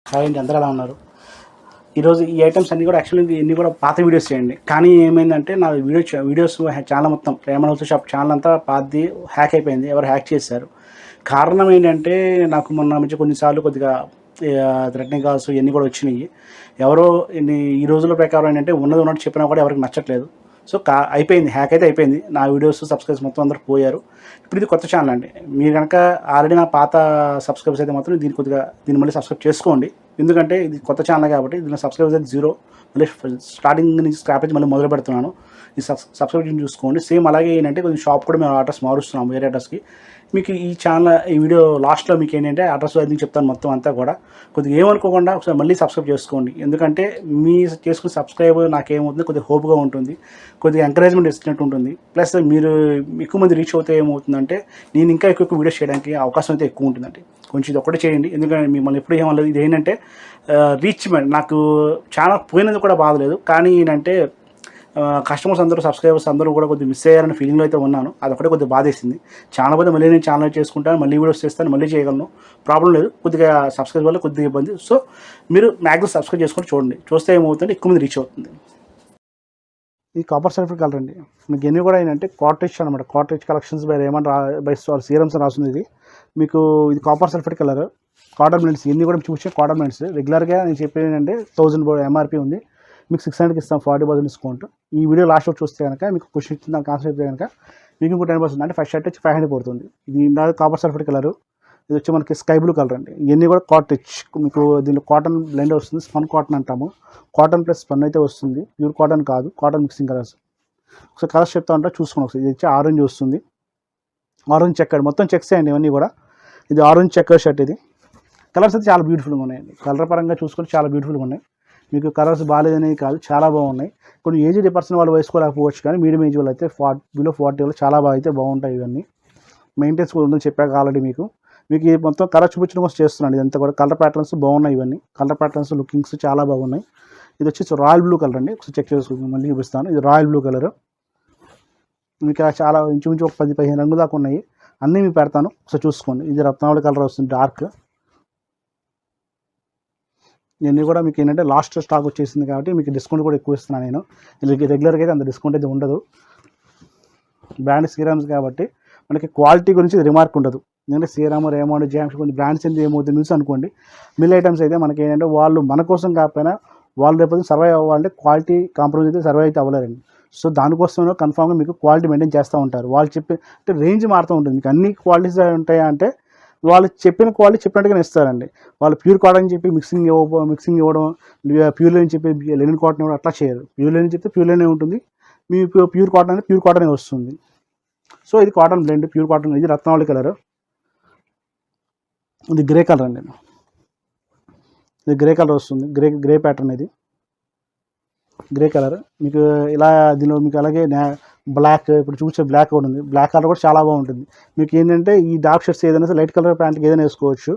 Hi అండి, అందరూ ఎలా ఉన్నారు? ఈరోజు ఈ ఐటమ్స్ అన్నీ కూడా యాక్చువల్లీ ఇన్ని కూడా పాత వీడియోస్ చేయండి. కానీ ఏమైందంటే నా వీడియోస్ ఛానల్ మొత్తం ప్రేమ హౌస్ షాప్ ఛానల్ అంతా పాతది హ్యాక్ అయిపోయింది. ఎవరు హ్యాక్ చేశారు. కారణం ఏంటంటే నాకు మొన్న నుంచి కొన్నిసార్లు కొద్దిగా థ్రెటనింగ్ కాల్స్ ఇవన్నీ కూడా వచ్చినాయి. ఎవరో ఈ రోజుల ప్రకారం ఏంటంటే ఉన్నది ఉన్నట్టు చెప్పినా కూడా ఎవరికి నచ్చట్లేదు. సో అయిపోయింది, హ్యాక్ అయితే అయిపోయింది. నా వీడియోస్ సబ్స్క్రైబర్స్ మొత్తం అందరూ పోయారు. ఇప్పుడు ఇది కొత్త ఛానల్ అండి. మీరు కనుక ఆల్రెడీ నా పాత సబ్స్క్రైబర్స్ అయితే మాత్రం దీన్ని మళ్ళీ సబ్స్క్రైబ్ చేసుకోండి. ఎందుకంటే ఇది కొత్త ఛానల్ కాబట్టి దీనిలో సబ్స్క్రైబర్స్ అయితే 0. మళ్ళీ స్టార్టింగ్ నుంచి స్క్రాప్ నుంచి మళ్ళీ మొదలు పెడుతున్నాను. ఈ సబ్స్క్రిప్షన్ చూసుకోండి. సేమ్ అలాగే ఏంటంటే కొంచెం షాప్ కూడా మేము అడ్రస్ మారుస్తున్నాము, వేరే అడ్రస్కి. మీకు ఈ ఛానల్ ఈ వీడియో లాస్ట్లో మీకు ఏంటంటే అడ్రస్ అది చెప్తాను మొత్తం అంతా కూడా. కొద్దిగా ఏమనుకోకుండా ఒకసారి మళ్ళీ సబ్స్క్రైబ్ చేసుకోండి. ఎందుకంటే మీ చేసుకున్న సబ్స్క్రైబ్ నాకేమవుతుంది, కొద్దిగా హోప్గా ఉంటుంది, కొద్దిగా ఎంకరేజ్మెంట్ ఇచ్చినట్టు ఉంటుంది. ప్లస్ మీరు ఎక్కువ మంది రీచ్ అవుతే ఏమవుతుందంటే నేను ఇంకా ఎక్కువ వీడియోస్ చేయడానికి అవకాశం అయితే ఎక్కువ ఉంటుందండి. కొంచెం ఇది ఒక్కటే చేయండి. ఎందుకంటే మిమ్మల్ని ఎప్పుడు ఏమలేదు. ఇది ఏంటంటే రీచ్మెంట్. నాకు ఛానల్ పోయినది కూడా బాధలేదు, కానీ ఏంటంటే కస్టమర్స్ అందరూ సబ్స్క్రైబర్స్ అందరూ కూడా కొద్దిగా మిస్ అయ్యారని ఫీలింగ్లో అయితే ఉన్నాను. అదొకటే కొద్దిగా బాధేసింది. ఛానల్ పోతే మళ్ళీ నేను ఛానల్ చేసుకుంటాను, మళ్ళీ వీడియోస్ చేస్తాను, మళ్ళీ చేయగలను, ప్రాబ్లం లేదు. కొద్దిగా సబ్స్క్రైబ్ వల్ల కొద్దిగా ఇబ్బంది. సో మీరు మ్యాక్సిమం సబ్స్క్రైబ్ చేసుకొని చూడండి. చూస్తే ఏమవుతుందంటే ఎక్కువ మంది రీచ్ అవుతుంది. ఈ కాపర్ సల్ఫేట్ కలర్ అండి. మీకు ఎన్ని కూడా ఏంటంటే కాట్రిచ్ అనమాట. కాట్రిచ్ కలెక్షన్స్ బై రేమండ్ బై సీరమ్స్ రాస్తుంది. ఇది మీకు ఇది copper sulphate colour. Cotton blends ఇవన్నీ కూడా చూసే కాటన్ బ్లెండ్స్. రెగ్యులర్గా నేను చెప్పేది ఏంటంటే 1000 ఎంఆర్పీ ఉంది, మీకు 600కి ఇస్తాం, 40% డిస్కౌంట్. ఈ వీడియో లాస్ట్లో చూస్తే కనుక మీకు క్వశ్చన్ ఇచ్చిన దానికి ఆన్సర్ అయితే కనుక మీకు ఇంకో 10%, అంటే ఫస్ట్ షర్ట్ వచ్చి 500 పడుతుంది. ఇది కాపర్ సల్ఫేట్ కలర్. ఇది వచ్చి మనకి స్కై బ్లూ కలర్ అండి. ఇవన్నీ కూడా కాట్రిచ్. మీకు దీనిలో కాటన్ బ్లెండ్ వస్తుంది, స్పన్ కాటన్ అంటాము. కాటన్ ప్లస్ స్పన్ అయితే వస్తుంది, ప్యూర్ కాటన్ కాదు, కాటన్ మిక్సింగ్ కలర్స్. ఒకసారి కలర్స్ చెప్తా ఉంటా, చూసుకోండి ఒకసారి. ఇది వచ్చి ఆరెంజ్ వస్తుంది, ఆరెంజ్ చెక్కర్, మొత్తం చెక్స్ అండి ఇవన్నీ కూడా. ఇది ఆరెంజ్ చెక్కర్ షర్ట్. ఇది కలర్స్ అయితే చాలా బ్యూటిఫుల్గా ఉన్నాయండి. కలర్ పరంగా చూసుకొని చాలా బ్యూటిఫుల్గా ఉన్నాయి. మీకు కలర్స్ బాగాలేదనేది కాదు, చాలా బాగున్నాయి. కొన్ని ఏజ్డ్ పర్సన్ వాళ్ళు వేసుకోలేకపోవచ్చు, కానీ మీడియం ఏజ్ వాళ్ళు అయితే బిలో 40 వాళ్ళు చాలా బాగా అయితే బాగుంటాయి. ఇవన్నీ మెయింటెన్స్ కూడా ఉందని చెప్పాక ఆల్రెడీ మీకు ఈ మొత్తం కలర్ చూపించడం కోసం చేస్తున్నాను. ఇదంతా కూడా కలర్ ప్యాటర్న్స్ బాగున్నాయి. ఇవన్నీ కలర్ ప్యాటర్న్స్ లుకింగ్స్ చాలా బాగున్నాయి. ఇది వచ్చేసి రాయల్ బ్లూ కలర్ అండి. ఒకసారి చెక్ చేసుకుని మళ్ళీ చూపిస్తాను. ఇది రాయల్ బ్లూ కలర్. మీకు చాలా ఇంచుమించు ఒక 10-15 రంగు దాకా ఉన్నాయి. అన్నీ మీకు పెడతాను, ఒకసారి చూసుకోండి. ఇది రత్నావళి కలర్ వస్తుంది, డార్క్. ఇవన్నీ కూడా మీకు ఏంటంటే లాస్ట్ స్టాక్ వచ్చేసింది కాబట్టి మీకు డిస్కౌంట్ కూడా ఎక్కువ ఇస్తున్నాను నేను. రెగ్యులర్గా అయితే అంత డిస్కౌంట్ అయితే ఉండదు. బ్రాండ్ సీరమ్స్ కాబట్టి మనకి క్వాలిటీ గురించి రిమార్క్ ఉండదు. ఎందుకంటే సీరమ్, రేమండ్, జామ్స్ కొన్ని బ్రాండ్స్ ఏంటి ఏమవుతుంది న్యూస్ అనుకోండి. మిల్ ఐటమ్స్ అయితే మనకి ఏంటంటే వాళ్ళు మన కోసం కాకపోయినా వాళ్ళు రేపు సర్వైవ్ అవ్వాలంటే క్వాలిటీ కాంప్రమైజ్ అయితే సర్వైవ్ అయితే అవ్వలేరండి. సో దానికోసం కన్ఫామ్గా మీకు క్వాలిటీ మెయింటైన్ చేస్తూ ఉంటారు. వాళ్ళు చెప్పే అంటే రేంజ్ మారుతూ ఉంటుంది. మీకు అన్ని క్వాలిటీస్ ఉంటాయా అంటే వాళ్ళు చెప్పిన క్వాలిటీ చెప్పినట్టుగానే ఇస్తారండి. వాళ్ళు ప్యూర్ కాటన్ అని చెప్పి మిక్సింగ్ ఇవ్వడం, ప్యూర్ లైన్ చెప్పి లెనిన్ కాటన్ ఇవ్వడం అట్లా చేయరు. ప్యూర్ లైన్ చెప్తే ప్యూర్ లైనే ఉంటుంది, మీ ప్యూర్ కాటన్ అంటే ప్యూర్ కాటనే వస్తుంది. సో ఇది కాటన్ బ్లెండ్, ప్యూర్ కాటన్. ఇది రత్నావళి కలర్. ఇది గ్రే కలర్ అండి. ఇది గ్రే కలర్ వస్తుంది, గ్రే ప్యాటర్న్. ఇది గ్రే కలర్. మీకు ఇలా దీనిలో మీకు అలాగే బ్లాక్, ఇప్పుడు చూసే బ్లాక్ కూడా ఉంది. బ్లాక్ కలర్ కూడా చాలా బాగుంటుంది. మీకు ఏంటంటే ఈ డార్క్ షర్ట్స్ ఏదైనా లైట్ కలర్ ప్యాంట్కి ఏదైనా వేసుకోవచ్చు.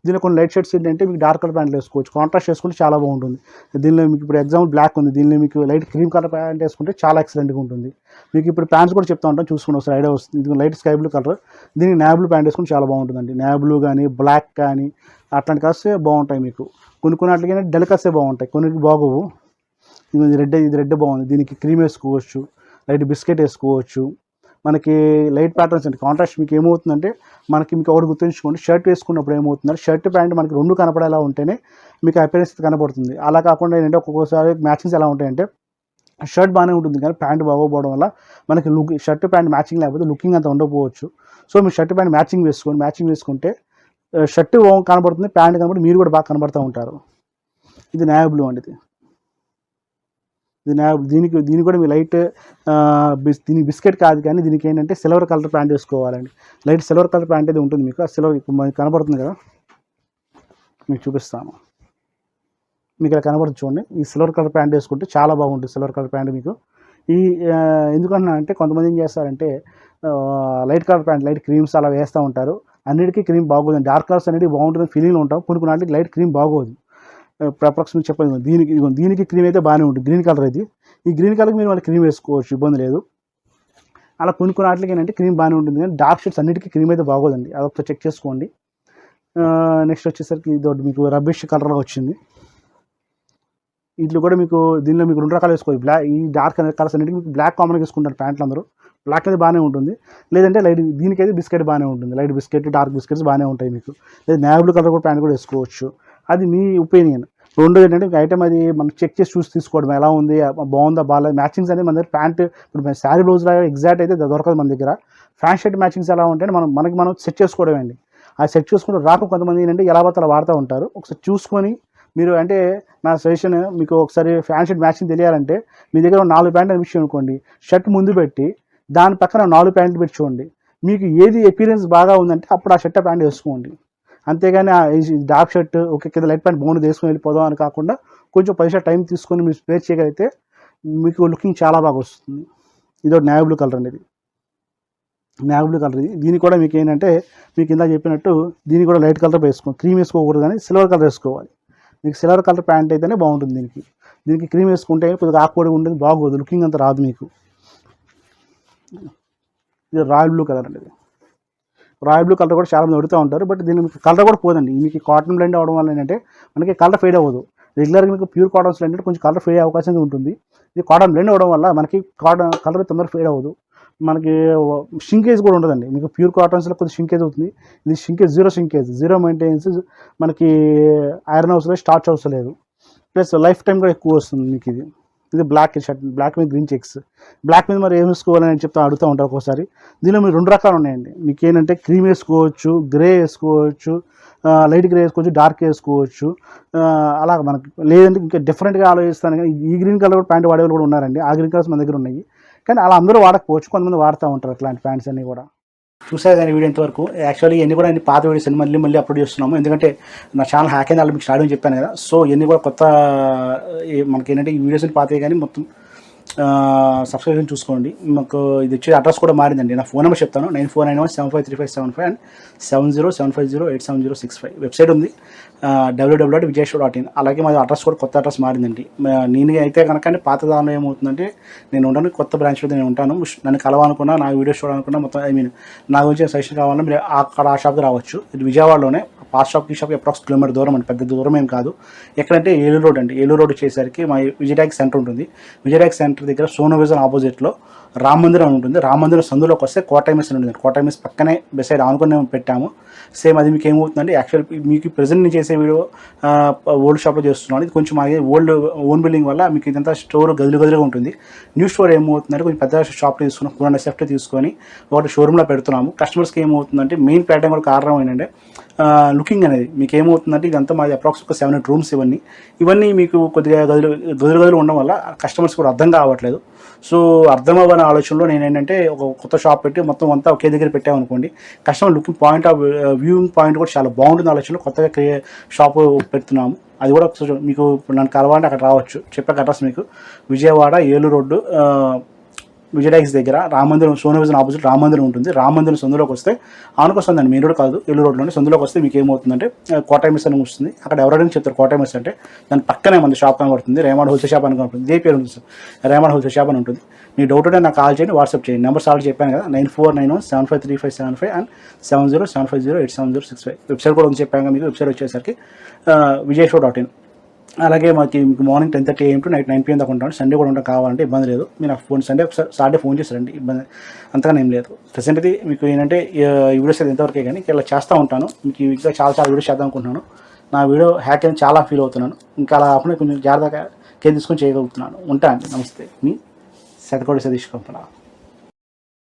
దీనిలో కొన్ని లైట్ షర్ట్స్ ఏంటంటే మీకు డార్క్ కలర్ ప్యాంట్లు వేసుకోవచ్చు, కాంట్రాస్ట్ వేసుకుంటే చాలా బాగుంటుంది. దీనిలో మీకు ఇప్పుడు ఎగ్జాంపుల్ బ్లాక్ ఉంది, దీనిలో మీకు లైట్ క్రీమ్ కలర్ ప్యాంట్ వేసుకుంటే చాలా ఎక్సలెంట్గా ఉంటుంది. మీకు ఇప్పుడు ప్యాంట్స్ కూడా చెప్తా ఉంటాను, చూసుకుని ఒకసారి ఐడియా వస్తుంది. ఇది లైట్ స్కై బ్లూ కలర్, దీనికి నేవీ బ్లూ ప్యాంట్ వేసుకుంటే చాలా బాగుంటుందండి. నేవీ బ్లూ కానీ బ్లాక్ కానీ అట్లాంటి కలర్సే బాగుంటాయి. మీకు కొన్ని అట్లకైనా డెలికసే బాగుంటాయి, కొన్నిటికి బాగోవు. ఇది రెడ్ బాగుంది, దీనికి క్రీమ్ వేసుకోవచ్చు, లైట్ బిస్కెట్ వేసుకోవచ్చు. మనకి లైట్ ప్యాటర్న్స్ అంటే కాంట్రాస్ట్. మీకు ఏమవుతుందంటే మీకు ఒకటి గుర్తుంచుకోండి, షర్ట్ వేసుకున్నప్పుడు ఏమవుతుందంటే షర్ట్ ప్యాంట్ మనకి రెండు కనపడేలా ఉంటేనే మీకు అపియరెన్స్ కనపడుతుంది. అలా కాకుండా ఏంటంటే ఒక్కొక్కసారి మ్యాచింగ్స్ ఎలా ఉంటాయంటే షర్ట్ బాగానే ఉంటుంది కానీ ప్యాంట్ బాగోపోవడం వల్ల మనకి షర్ట్ ప్యాంట్ మ్యాచింగ్ లేకపోతే లుకింగ్ అంత ఉండకపోవచ్చు. సో మీరు షర్ట్ ప్యాంట్ మ్యాచింగ్ వేసుకుంటే షర్ట్ కనబడుతుంది, ప్యాంట్ కనబడి మీరు కూడా బాగా కనబడుతూ ఉంటారు. ఇది నేవీ బ్లూ అండి. దీనికి కూడా మీ లైట్ దీనికి బిస్కెట్ కాదు, కానీ దీనికి ఏంటంటే సిల్వర్ కలర్ ప్యాంట్ వేసుకోవాలండి. లైట్ సిల్వర్ కలర్ ప్యాంట్ అయితే ఉంటుంది. మీకు ఆ సిల్వర్ కనబడుతుంది కదా, మీకు చూపిస్తాను. మీకు ఇలా కనబడుతుంది చూడండి. ఈ సిల్వర్ కలర్ ప్యాంట్ వేసుకుంటే చాలా బాగుంటుంది. సిల్వర్ కలర్ ప్యాంట్ మీకు ఎందుకన్నా అంటే కొంతమంది ఏం చేస్తారంటే light colour pant, light creams అలా వేస్తూ ఉంటారు. అన్నిటికీ క్రీమ్ బాగోదు. డార్క్ కలర్స్ అనేది బాగుంటుంది ఫీలింగ్లో ఉంటాం, కొన్ని వాటికి లైట్ క్రీమ్ బాగోదు. అప్రాక్సిమేట్ చెప్పండి. దీనికి క్రీమ్ అయితే బాగానే ఉంటుంది. గ్రీన్ కలర్ ఇది. ఈ గ్రీన్ కలర్కి మీరు వాళ్ళకి క్రీమ్ వేసుకోవచ్చు, ఇబ్బంది లేదు. అలా కొన్ని వాటికి ఏంటంటే క్రీమ్ బాగానే ఉంటుంది, కానీ డార్క్ షేడ్స్ అన్నిటికీ క్రీమ్ అయితే బాగోదండి. అదొకసారి చెక్ చేసుకోండి. నెక్స్ట్ వచ్చేసరికి ఇది మీకు రబ్బిష్ కలర్లో వచ్చింది. ఇట్లు కూడా మీకు దీనిలో మీకు 2 రకాలు వేసుకోవచ్చు. ఈ డార్క్ కలర్స్ అన్నిటికీ మీకు బ్లాక్ కామన్గా వేసుకుంటారు ప్యాంట్లు అందరూ. బ్లాక్ అయితే బాగానే ఉంటుంది, లేదంటే లైట్ దీనికైతే బిస్కెట్ బాగానే ఉంటుంది. లైట్ బిస్కెట్, డార్క్ బిస్కెట్స్ బాగానే ఉంటాయి మీకు. లేదా నేవీ బ్లూ కలర్ కూడా ప్యాంట్ కూడా వేసుకోవచ్చు, అది మీ ఒపీనియన్. రెండోది ఏంటంటే ఐటమ్ అది మనం చెక్ చేసి చూసి తీసుకోవడం, ఎలా ఉంది, బాగుందా బాగాలేదు. మ్యాచింగ్స్ అనేది మన దగ్గర ప్యాంట్ ఇప్పుడు శారీ బ్లౌజ్ లాగా ఎగ్జాక్ట్ అయితే దొరకదు మన దగ్గర. ప్యాంట్ షర్ట్ మ్యాచింగ్స్ ఎలా ఉంటాయంటే మనం సెట్ చేసుకోవడం అండి. ఆ సెట్ చేసుకుంటూ కొంతమంది ఏంటంటే ఎలా పడితే అలా వాడుతూ ఉంటారు. ఒకసారి చూసుకొని మీరు, అంటే నా సజెషన్ మీకు, ఒకసారి ప్యాంట్ షర్ట్ మ్యాచింగ్ తెలియాలంటే మీ దగ్గర 4 ప్యాంట్లు అనిపించి అనుకోండి, షర్ట్ ముందు పెట్టి దాని పక్కన 4 ప్యాంట్లు పెట్టి చూడండి, మీకు ఏది అపీరెన్స్ బాగా ఉందంటే అప్పుడు ఆ షర్ట్ ప్యాంట్ వేసుకోండి. అంతేగాని డార్క్ షర్ట్ ఓకే కింద లైట్ ప్యాంట్ బాగుంది వేసుకొని వెళ్ళిపోదాం అని కాకుండా కొంచెం 10 నిమిషాలు టైం తీసుకొని మీరు స్పేర్ చేయగలిగితే మీకు లుకింగ్ చాలా బాగా వస్తుంది. ఇది నేవీ బ్లూ కలర్ అండి, ఇది నేవీ బ్లూ కలర్. ఇది దీనికి కూడా మీకు ఏంటంటే మీకు ఇందాక చెప్పినట్టు దీనికి కూడా లైట్ కలర్ వేసుకోండి. క్రీమ్ వేసుకోకూడదు, కానీ సిల్వర్ కలర్ వేసుకోవాలి. మీకు సిల్వర్ కలర్ ప్యాంట్ అయితేనే బాగుంటుంది. దీనికి క్రీమ్ వేసుకుంటే కొద్దిగా ఆకుపడిగా ఉంటుంది, బాగోదు, లుకింగ్ అంత రాదు మీకు. ఇది రాయల్ బ్లూ కలర్ అండి. ఇది రాయల్ బ్లూ కలర్ కూడా చాలా మంది అడుగుతూ ఉంటారు, బట్ దీనికి కలర్ కూడా పోదండి. మీకు కాటన్ బ్లెండ్ అవడం వల్ల ఏంటంటే మనకి కలర్ ఫేడ్ అవ్వదు. రెగ్యులర్గా మీకు ప్యూర్ కాటన్స్లో ఏంటంటే కొంచెం కలర్ ఫేడ్ అయ్యే అవకాశం ఉంటుంది. ఇది కాటన్ బ్లెండ్ అవడం వల్ల మనకి కలర్ తొందరగా ఫేడ్ అవ్వదు. మనకి షింకేజ్ కూడా ఉండదండి. మీకు ప్యూర్ కాటన్స్లో కొద్దిగా షింకేజ్ అవుతుంది. ఇది షింకేజ్, జీరో మెయింటెనెన్స్. మనకి ఐరన్ హౌస్లో స్టార్చ్ అవసరం లేదు, ప్లస్ లైఫ్ టైం కూడా ఎక్కువ వస్తుంది మీకు. ఇది బ్లాక్ షర్ట్, బ్లాక్ మీద గ్రీన్ చెక్స్. బ్లాక్ మీద మరి ఏం వేసుకోవాలని అడుగుతూ ఉంటారు ఒక్కోసారి. దీనిలో మీరు 2 రకాలు ఉన్నాయండి. మీకు ఏంటంటే క్రీమ్ వేసుకోవచ్చు, గ్రే వేసుకోవచ్చు, లైట్ గ్రే వేసుకోవచ్చు, డార్క్ వేసుకోవచ్చు. అలాగ మనకి లేదంటే ఇంకా డిఫరెంట్గా ఆలోచిస్తాను. కానీ ఈ గ్రీన్ కలర్ ప్యాంట్ వాడే వాళ్ళు కూడా ఉన్నారండి. ఆ గ్రీన్ కలర్స్ మన దగ్గర ఉన్నాయి, కానీ అలా అందరూ వాడకపోవచ్చు, కొంతమంది వాడుతూ ఉంటారు అట్లాంటి ప్యాంట్స్ అన్నీ కూడా. చూసారు కానీ వీడియో ఇంతవరకు. యాక్చువల్లీ ఇవన్నీ కూడా పాత వీడియోస్ అన్ని మళ్ళీ అప్లోడ్ చేస్తున్నాము, ఎందుకంటే నా ఛానల్ హ్యాక్ అయింది, మీకు స్టార్టింగ్ చెప్పాను కదా. సో ఇవన్నీ కూడా కొత్త మనకి ఏంటంటే ఈ వీడియోస్ పాతవి కానీ మొత్తం సబ్స్క్రిప్షన్ చూసుకోండి. మాకు ఇది వచ్చే అడ్రస్ కూడా మారిందండి. నా ఫోన్ నెంబర్ చెప్తాను, 9491753575 and 7075087065. వెబ్సైట్ ఉంది www.vijayshowin. అలాగే మాది అడ్రస్ కూడా కొత్త అడ్రస్ మారిందండి. నేను అయితే కనుక పాత దానిలో ఏమవుతుందంటే నేను ఉంటాను, కొత్త బ్రాంచ్లో నేను ఉంటాను. నన్ను కలవాలనుకున్నా, నా వీడియోస్ చూడాలనుకున్నా, మొత్తం నా గురించి సజెషన్ కావాలన్నా మీరు అక్కడ ఆ షాప్కి రావచ్చు. ఇది విజయవాడలోనే. పాస్ షాప్కి ఈ షాప్కి అప్రాక్స్ కిలోమీటర్ దూరం అండి, పెద్ద దూరం ఏం కాదు. ఎక్కడంటే ఏలూరు రోడ్ అండి. ఏలూరు రోడ్ వచ్చేసరికి మా విజయట్యాక్స్ సెంటర్ ఉంటుంది. విజయట్యాక్స్ సెంటర్ దగ్గర సోనో విజన్ ఆపోజిట్లో రామ మందిరం ఉంటుంది. రామ మందిరం సందులోకి వస్తే కోటైమిస్ ఉంటుంది. కోటైమిస్ పక్కనే బెసైడ్ ఆనుకుని పెట్టాము. సేమ్ అది మీకు ఏమవుతుందంటే యాక్చువల్ మీకు ప్రెజెంట్ నేను చేసే వీడియో ఓల్డ్ షాప్లో చేస్తున్నాను. ఇది కొంచెం మాది ఓన్ బిల్డింగ్ వల్ల మీకు ఇదంతా స్టోర్ గదులుగా ఉంటుంది. న్యూ స్టోర్ ఏమవుతుందంటే కొంచెం పెద్ద షాప్లో తీసుకున్నాం, 200 సెఫ్ట్ తీసుకొని ఒకటి షోరూమ్లో పెడుతున్నాము. కస్టమర్స్కి ఏమవుతుందంటే మెయిన్ ప్యాటర్న్ కూడా కారణం ఏంటంటే లుకింగ్ అనేది. మీకు ఏమవుతుందంటే ఇదంతా మాది అప్రాక్స్ ఒక 7 రూమ్స్. ఇవన్నీ మీకు కొద్దిగా గదులు ఉండడం వల్ల కస్టమర్స్ కూడా అర్థం కావట్లేదు. సో అర్థం అవ్వని ఆలోచనలో నేను ఏంటంటే ఒక కొత్త షాప్ పెట్టి మొత్తం అంతా ఒకే దగ్గర పెట్టామనుకోండి, customer looking point of viewing point కూడా చాలా బాగుంటుంది ఆలోచనలో కొత్తగా షాపు పెడుతున్నాము. అది కూడా మీకు నన్ను కలవాలంటే అక్కడ రావచ్చు. చెప్పాక అడ్రస్ మీకు విజయవాడ ఏలూరు రోడ్డు విజయట్యాక్స్ దగ్గర రామమందిరం, సోనో విజన్ ఆపోజిట్ రామమందిరం ఉంటుంది. రామమందిరం సందులోకి వస్తే ఆనుకొస్తుందండి, మెయిన్ రోడ్ కాదు, ఏలూరు రోడ్లోనే. సందులోకి వస్తే మీకు ఏమవుతుందంటే కోటైమిస్ అని వస్తుంది. అక్కడ ఎవరైనా చెప్తారు కోటైమిస్ అంటే, దాని పక్కనే మన షాప్ కనబడుతుంది, రేమాడ్ హోల్సేల్ షాప్ అని కనబడుతుంది. ఇదే పేరు ఉంటుంది సార్, రేమాడ్ హోల్సేల్ షాప్ అని ఉంటుంది. మీ డౌట్ ఉంటే నాకు కాల్ చేయండి, వాట్సాప్ చేయండి. నెంబర్స్ ఆల్రెడీ చెప్పాను కదా, 9491753575 and 7075087065. వెబ్సైట్ కూడా ఉంది చెప్పాను మీకు. వెబ్సైట్ వచ్చేసరికి vijayshowin. అలాగే మీకు morning 10:30 AM to night 9 PM దాకా ఉంటాను. సండే కూడా ఉంటాను, కావాలంటే ఇబ్బంది లేదు. మీరు నాకు సండే సాటర్డే ఫోన్ చేస్తారండి, ఇబ్బంది అంతగానే ఏం లేదు. ప్రెసెంట్ అయితే మీకు ఏంటంటే ఈ వీడియోస్ అయితే ఎంతవరకే, కానీ ఇలా చేస్తూ ఉంటాను. మీకు ఇంకా చాలా వీడియోస్ చేద్దాం అనుకుంటున్నాను. నా వీడియో హ్యాక్ అని చాలా ఫీల్ అవుతున్నాను. ఇంకా అలా కాకుండా కొంచెం జాగ్రత్తగా కేర్ తీసుకొని చేయగలుగుతున్నాను. ఉంటా అండి, నమస్తే. మీ శతకోటి సతీష్ కంపన.